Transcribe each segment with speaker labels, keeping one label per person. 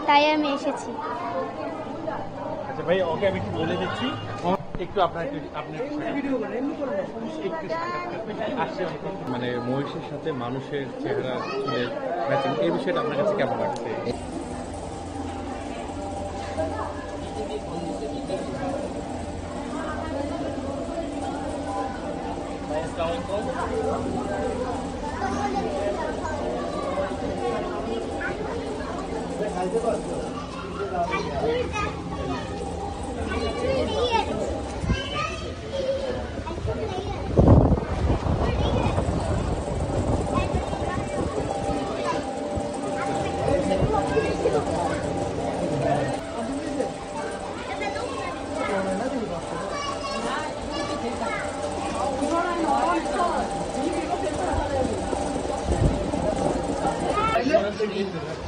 Speaker 1: তাই আমি এসেছি।
Speaker 2: আচ্ছা ভাই, ওকে আমি একটু বলে দিচ্ছি, একটু মানে মহিষের সাথে মানুষের চেহারা চুলের ম্যাচিং, এই বিষয়টা আপনার কাছে কেমন লাগছে?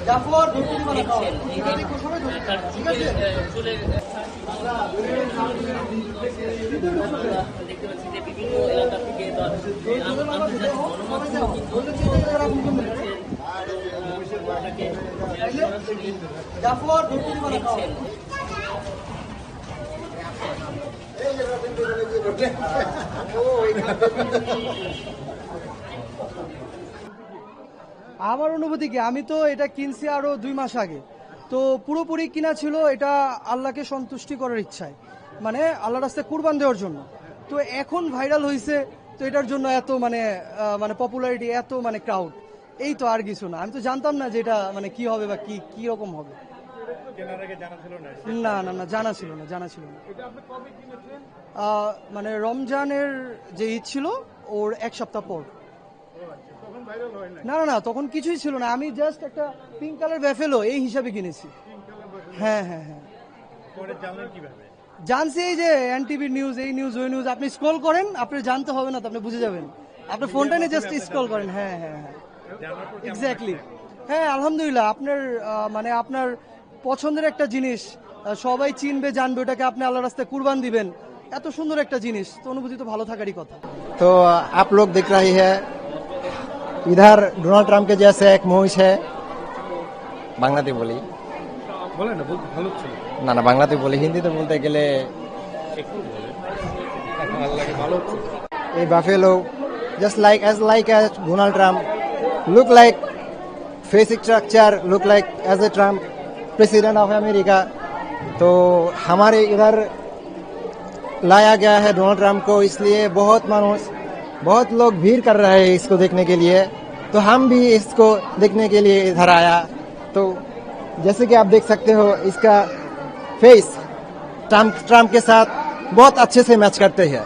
Speaker 3: জাফর দেখতে পাচ্ছি যে বিভিন্ন এলাকা থেকে জাফর দেখছেন।
Speaker 4: আমার অনুভূতি কি, আমি তো এটা কিনছি আরো 2 মাস আগে, তো পুরোপুরি কিনা ছিল এটা আল্লাহকে সন্তুষ্টি করার ইচ্ছায়, মানে আল্লাহ রাস্তায় কুরবান দেওয়ার জন্য। তো এখন ভাইরাল হয়েছে, তো এটার জন্য এত মানে পপুলারিটি, এত মানে ক্রাউড, এই তো, আর কিছু না। আমি তো জানতাম না যে এটা মানে কি হবে বা কি রকম হবে। না না না, জানা ছিল না। মানে রমজানের যে ঈদ ছিল ওর 1 সপ্তাহ পর। না না না, তখন কিছুই ছিল না, আমি জাস্ট একটা পিঙ্ক কালার ব্যাফেলো এই হিসাবে কিনেছি। হ্যাঁ, জানছি এই যে এনটিভির নিউজ, এই নিউজ ওই নিউজ, আপনি স্ক্রল করেন, আপনি জানতে হবে না তো, আপনি বুঝে যাবেন, আপনার ফোনটা নিয়ে জাস্ট স্ক্রল করেন। হ্যাঁ, এক্স্যাক্টলি। হ্যাঁ, আলহামদুলিল্লাহ, আপনার মানে আপনার পছন্দের একটা জিনিস সবাই চিনবে, জানবে, ওটাকে আপনি আল্লাহ রাস্তায় কুরবান দিবেন, এত সুন্দর একটা জিনিস, তো অনুভূতি তো ভালো থাকারই কথা।
Speaker 5: तो आप लोग देख रहे हैं इधर डोनाल्ड ट्रम्प के जैसे एक मोहिश है, বাংলাতে বলি
Speaker 2: বলেন না, ভালো ছিল
Speaker 5: না না বাংলাতে বলি, হিন্দিতে বলতে গেলে
Speaker 2: একটু বলেন, ভালো লাগে, ভালো ছিল।
Speaker 5: এই buffalo just like as Donald Trump look like face structure look like as a Trump president of America, तो हमारे इधर लाया गया है डोनाल्ड ट्रम्प को, इसलिए बहुत लोग भीड़ कर रहे हैं इसको देखने के लिए, तो हम भी इसको देखने के लिए इधर आया। तो जैसे कि आप देख सकते हो इसका फेस ट्रम्प के साथ बहुत अच्छे से मैच करते हैं।